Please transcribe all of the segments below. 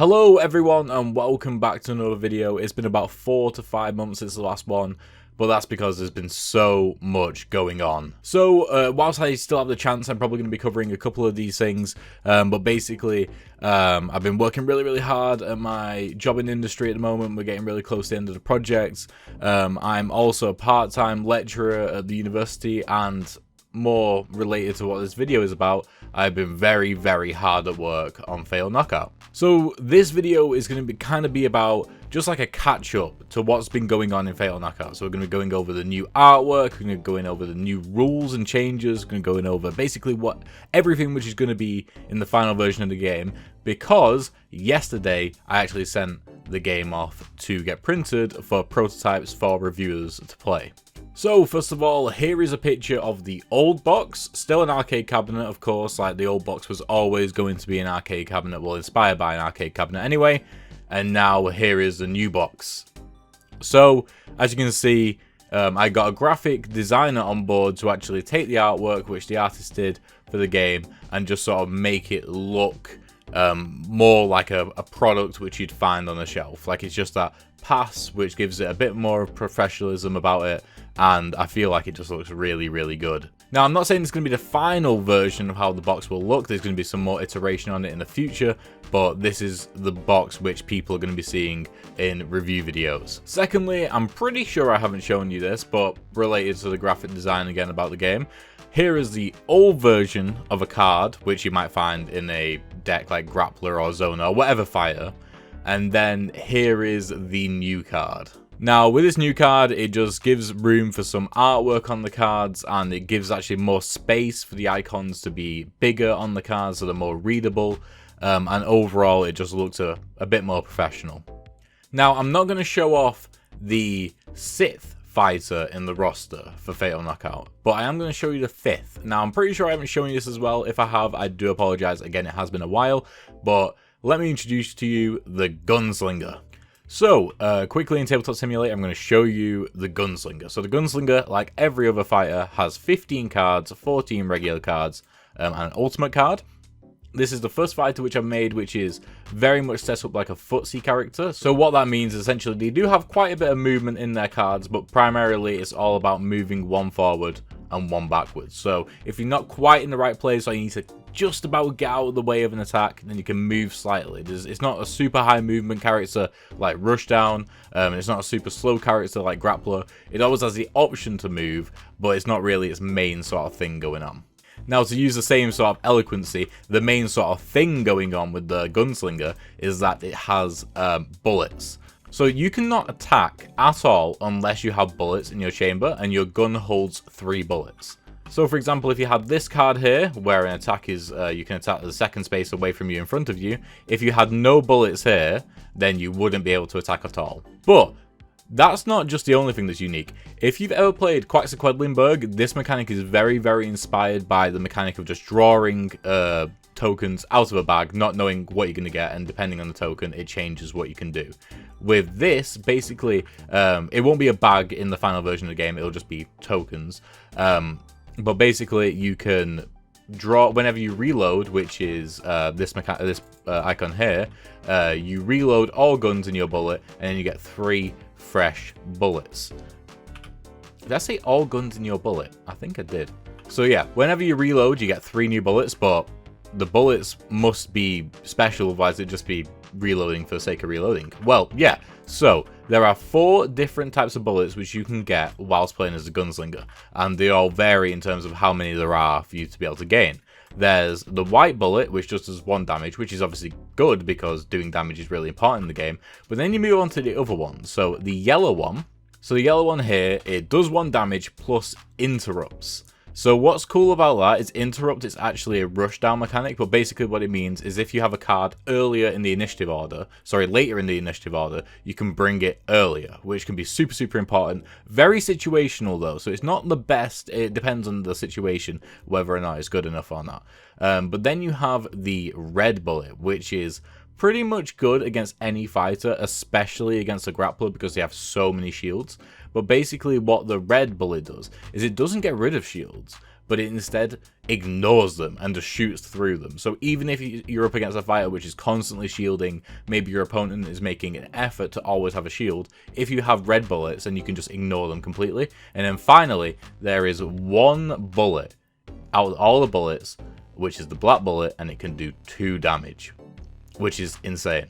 Hello everyone and welcome back to another video. It's been about 4 to 5 months since the last one, but that's because there's been so much going on. So whilst I still have the chance, I'm probably going to be covering a couple of these things, but basically I've been working really hard at my job in industry at the moment. We're getting really close to the end of the project. I'm also a part-time lecturer at the university, and more related to what this video is about, I've been very hard at work on Fatal Knockout. So this video is going to be about just like a catch up to what's been going on in Fatal Knockout. So we're going to be going over the new artwork, we're going to be going over the new rules and changes, we're going to be going over basically everything which is going to be in the final version of the game, because yesterday I actually sent the game off to get printed for prototypes for reviewers to play. So first of all, here is a picture of the old box, still an arcade cabinet of course, like the old box was always going to be an arcade cabinet, well inspired by an arcade cabinet anyway, and now here is the new box. So as you can see, I got a graphic designer on board to actually take the artwork which the artist did for the game and just sort of make it look more like a product which you'd find on a shelf. Like it's just that pass which gives it a bit more professionalism about it, and I feel like it just looks really good. Now I'm not saying it's going to be the final version of how the box will look, there's going to be some more iteration on it in the future, but this is the box which people are going to be seeing in review videos. Secondly, I'm pretty sure I haven't shown you this, but related to the graphic design again about the game, here is the old version of a card which you might find in a deck like Grappler or Zona or whatever fighter, and then here is the new card. Now with this new card, it just gives room for some artwork on the cards, and it gives actually more space for the icons to be bigger on the cards so they're more readable, and overall it just looks a bit more professional. Now I'm not going to show off the 6th fighter in the roster for Fatal Knockout, but I am going to show you the 5th. Now I'm pretty sure I haven't shown you this as well. If I have, I do apologize. Again, it has been a while, but let me introduce to you the Gunslinger. So, quickly in Tabletop Simulator, I'm going to show you the Gunslinger. So the Gunslinger, like every other fighter, has 15 cards, 14 regular cards, and an ultimate card. This is the first fighter which I've made, which is very much set up like a footsie character. So what that means is essentially they do have quite a bit of movement in their cards, but primarily it's all about moving one forward and one backwards. So if you're not quite in the right place, or you need to just about get out of the way of an attack, then you can move slightly. It's not a super high movement character like Rushdown, it's not a super slow character like Grappler. It always has the option to move, but it's not really its main sort of thing going on. Now, to use the same sort of eloquency, the main sort of thing going on with the Gunslinger is that it has bullets. So you cannot attack at all unless you have bullets in your chamber, and your gun holds 3 bullets. So for example, if you had this card here, where an attack is, you can attack the second space away from you in front of you, if you had no bullets here, then you wouldn't be able to attack at all. But that's not just the only thing that's unique. If you've ever played Quetzalcoatlinburg, this mechanic is very inspired by the mechanic of just drawing tokens out of a bag, not knowing what you're going to get, and depending on the token, it changes what you can do. With this, basically, it won't be a bag in the final version of the game, it'll just be tokens. But basically, you can draw whenever you reload, which is this icon here. You reload all guns in your bullet, and then you get 3 fresh bullets. Did I say all guns in your bullet? I think I did. So yeah, whenever you reload, you get 3 new bullets, but the bullets must be special, otherwise it'd just be reloading for the sake of reloading. Well, yeah, so there are 4 different types of bullets which you can get whilst playing as a Gunslinger, and they all vary in terms of how many there are for you to be able to gain. There's the white bullet, which just does 1 damage, which is obviously good because doing damage is really important in the game, but then you move on to the other ones. So the yellow one, here, it does 1 damage plus interrupts. So what's cool about that is interrupt is actually a rushdown mechanic, but basically what it means is if you have a card later in the initiative order, you can bring it earlier, which can be super important. Very situational though, so it's not the best, it depends on the situation whether or not it's good enough or not. But then you have the red bullet, which is pretty much good against any fighter, especially against a grappler because they have so many shields. But basically what the red bullet does is it doesn't get rid of shields, but it instead ignores them and just shoots through them. So even if you're up against a fighter which is constantly shielding, maybe your opponent is making an effort to always have a shield, if you have red bullets, then you can just ignore them completely. And then finally, there is one bullet out of all the bullets, which is the black bullet, and it can do 2 damage, which is insane.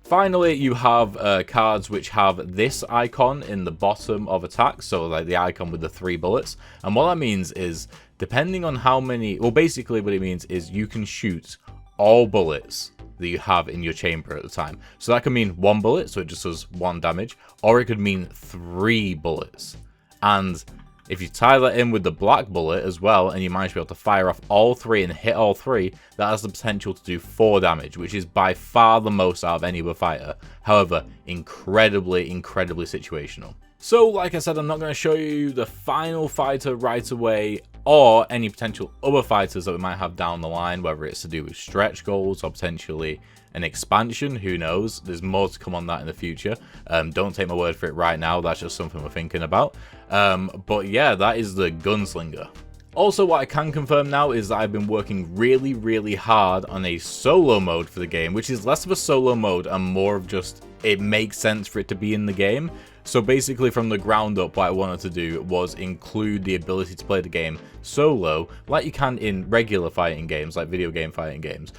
Finally, you have cards which have this icon in the bottom of attack, so like the icon with the 3 bullets. And what that means is, depending on how many, well, basically what it means is you can shoot all bullets that you have in your chamber at the time. So that can mean 1 bullet, so it just does 1 damage, or it could mean 3 bullets. And if you tie that in with the black bullet as well, and you manage to be able to fire off all 3 and hit all 3, that has the potential to do 4 damage, which is by far the most out of any other fighter. However, incredibly situational. So, like I said, I'm not going to show you the final fighter right away, or any potential other fighters that we might have down the line, whether it's to do with stretch goals or potentially an expansion, who knows. There's more to come on that in the future. Don't take my word for it right now, that's just something we're thinking about. But yeah, that is the Gunslinger. Also, what I can confirm now is that I've been working really hard on a solo mode for the game, which is less of a solo mode and more of just, it makes sense for it to be in the game. So basically from the ground up, what I wanted to do was include the ability to play the game solo, like you can in regular fighting games, like video game fighting games,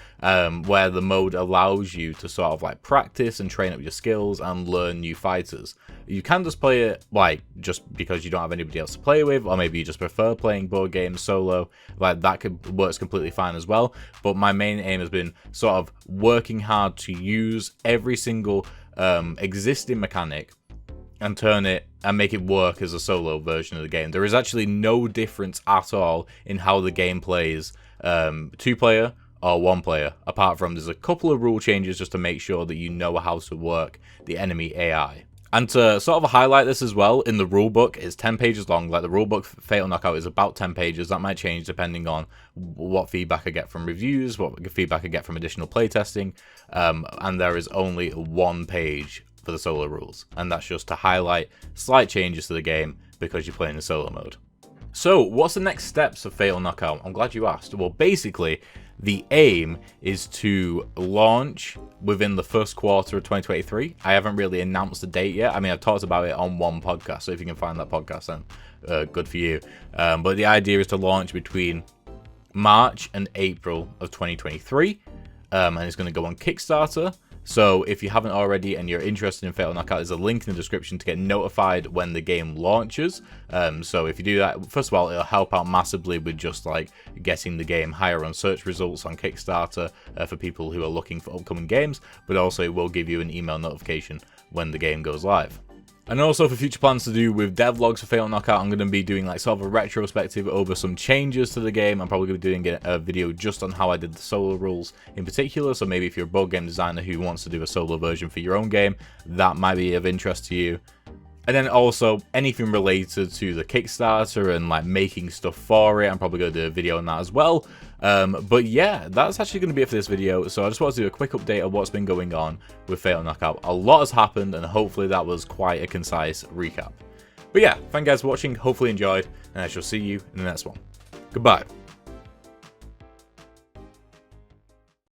where the mode allows you to sort of like practice and train up your skills and learn new fighters. You can just play it like just because you don't have anybody else to play with, or maybe you just prefer playing board games solo, like that works completely fine as well. But my main aim has been sort of working hard to use every single existing mechanic and turn it and make it work as a solo version of the game. There is actually no difference at all in how the game plays 2-player or 1-player, apart from there's a couple of rule changes just to make sure that you know how to work the enemy AI. And to sort of highlight this as well, in the rulebook, it's 10 pages long. Like the rulebook for Fatal Knockout is about 10 pages. That might change depending on what feedback I get from reviews, what feedback I get from additional playtesting. And there is only 1 page for the solo rules, and that's just to highlight slight changes to the game because you're playing in solo mode. So what's the next steps of Fatal Knockout? I'm glad you asked. Well, basically the aim is to launch within the first quarter of 2023. I haven't really announced the date yet. I mean, I've talked about it on one podcast, so if you can find that podcast, then good for you. But the idea is to launch between March and April of 2023, and it's going to go on Kickstarter. So if you haven't already and you're interested in Fatal Knockout, there's a link in the description to get notified when the game launches. So if you do that, first of all, it'll help out massively with just like getting the game higher on search results on Kickstarter for people who are looking for upcoming games, but also it will give you an email notification when the game goes live. And also for future plans to do with devlogs for Fatal Knockout, I'm going to be doing like sort of a retrospective over some changes to the game. I'm probably going to be doing a video just on how I did the solo rules in particular. So maybe if you're a board game designer who wants to do a solo version for your own game, that might be of interest to you. And then also anything related to the Kickstarter and like making stuff for it, I'm probably going to do a video on that as well. But yeah, that's actually going to be it for this video. So I just wanted to do a quick update of what's been going on with Fatal Knockout. A lot has happened, and hopefully that was quite a concise recap. But yeah, thank you guys for watching. Hopefully you enjoyed, and I shall see you in the next one. Goodbye.